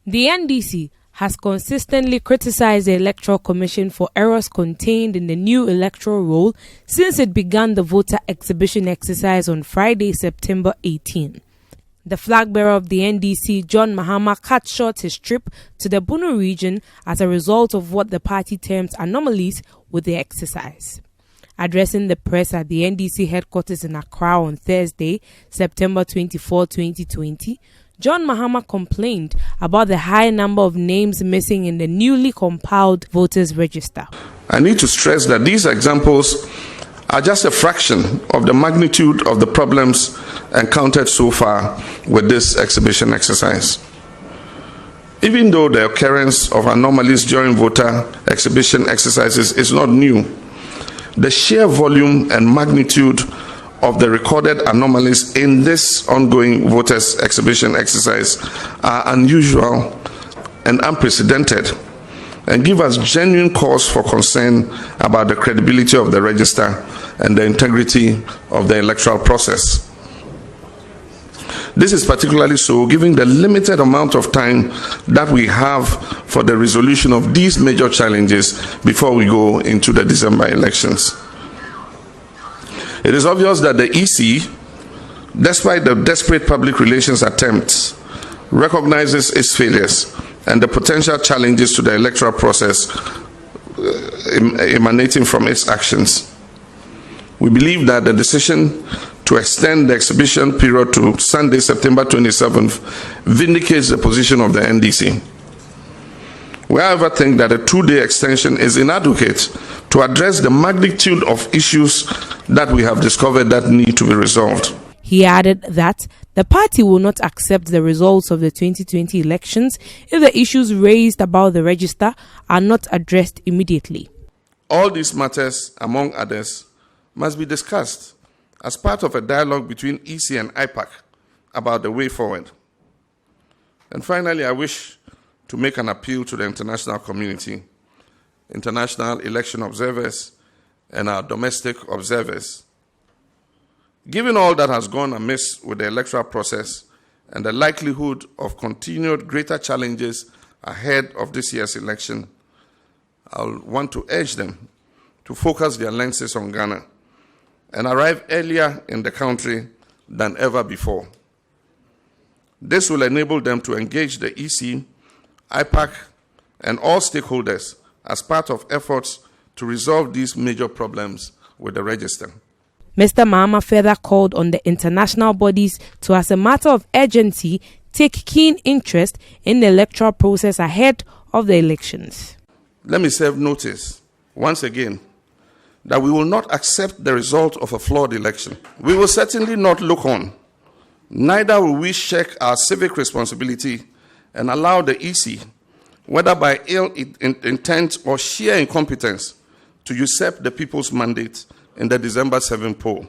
The NDC has consistently criticized the Electoral Commission for errors contained in the new electoral roll since it began the voter exhibition exercise on Friday, September 18. The flag-bearer of the NDC, Dramani Mahama, cut short his trip to the Bono region as a result of what the party terms anomalies with the exercise. Addressing the press at the NDC headquarters in Accra on Thursday, September 24, 2020, Dramani Mahama complained about the high number of names missing in the newly compiled voters register. I need to stress that these examples are just a fraction of the magnitude of the problems encountered so far with this exhibition exercise. Even though the occurrence of anomalies during voter exhibition exercises is not new, the sheer volume and magnitude of the recorded anomalies in this ongoing voters exhibition exercise are unusual and unprecedented and give us genuine cause for concern about the credibility of the register and the integrity of the electoral process. This is particularly so given the limited amount of time that we have for the resolution of these major challenges before we go into the December elections. It is obvious that the EC, despite the desperate public relations attempts, recognizes its failures and the potential challenges to the electoral process emanating from its actions. We believe that the decision to extend the exhibition period to Sunday, September 27th, vindicates the position of the NDC. We, however, think that a 2-day extension is inadequate to address the magnitude of issues that we have discovered that need to be resolved. He added that the party will not accept the results of the 2020 elections if the issues raised about the register are not addressed immediately. All these matters, among others, must be discussed as part of a dialogue between EC and IPAC about the way forward. And finally, I wish to make an appeal to the international community, international election observers, and our domestic observers. Given all that has gone amiss with the electoral process and the likelihood of continued greater challenges ahead of this year's election, I'll want to urge them to focus their lenses on Ghana and arrive earlier in the country than ever before. This will enable them to engage the EC, IPAC, and all stakeholders as part of efforts to resolve these major problems with the register. Mr. Mahama further called on the international bodies to, as a matter of urgency, take keen interest in the electoral process ahead of the elections. Let me serve notice, once again, that we will not accept the result of a flawed election. We will certainly not look on. Neither will we shirk our civic responsibility and allow the EC, whether by ill intent or sheer incompetence, to usurp the people's mandate in the December 7 poll.